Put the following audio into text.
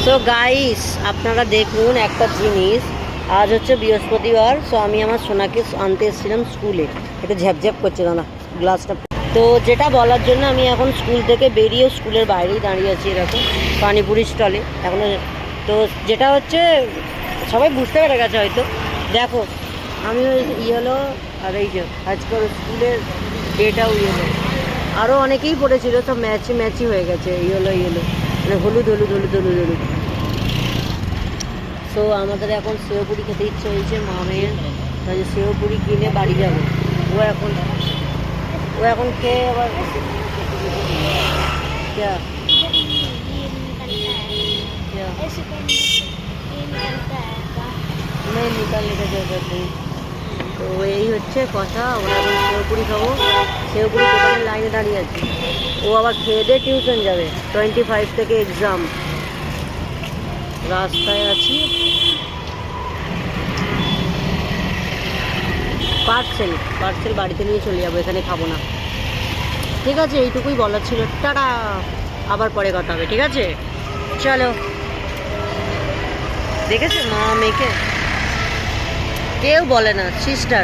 So guys, আপনারা দেখুন একটা জিনিস। আজ হচ্ছে বৃহস্পতিবার। সো আমি আমার সোনাকে আনতে এসেছিলাম স্কুলে। একটু ঝ্যাপঝ্যাপ করছে না গ্লাসটা। তো যেটা বলার জন্য আমি এখন স্কুল থেকে বেরিয়ে স্কুলের বাইরেই দাঁড়িয়ে আছি এরকম পানিপুরি স্টলে এখনো। তো যেটা হচ্ছে সবাই বুঝতে পেরে গেছে হয়তো। দেখো, আমি ওই ইয়েলো আর এই যে আজকাল স্কুলের ডেটাও ইয়েলো, আরও অনেকেই পড়েছিল, সব ম্যাচই হয়ে গেছে ইয়েলো ইয়েলো, মানে হলুদ হলুদ হলুদ হলুদ হলুদ। সো আমাদের এখন সেওপুরি খেতে ইচ্ছে হয়েছে মামের, তাই সেওপুরি কিনে বাড়ি যাবো। ও এখন খেয়ে আবার क्या क्या नहीं निकालने का जरूरत नहीं। তো এই হচ্ছে কথা। আমরা এখন সেওপুরি খাবো। সেওপুরি দোকানের লাইনে দাঁড়িয়ে আছি। ও আবার খেয়ে দিয়ে টিউশন যাবে, 25 থেকে এক্সাম। রাস্তায় আছি। পার্সেল বাড়িতে নিয়ে চলে যাবো, এখানে খাবো না। ঠিক আছে, এইটুকুই বলার ছিল। টাটা, আবার পরে কথা হবে, ঠিক আছে? চলো। দেখেছো মা মেয়েকে কেউ বলে না সিস্টার।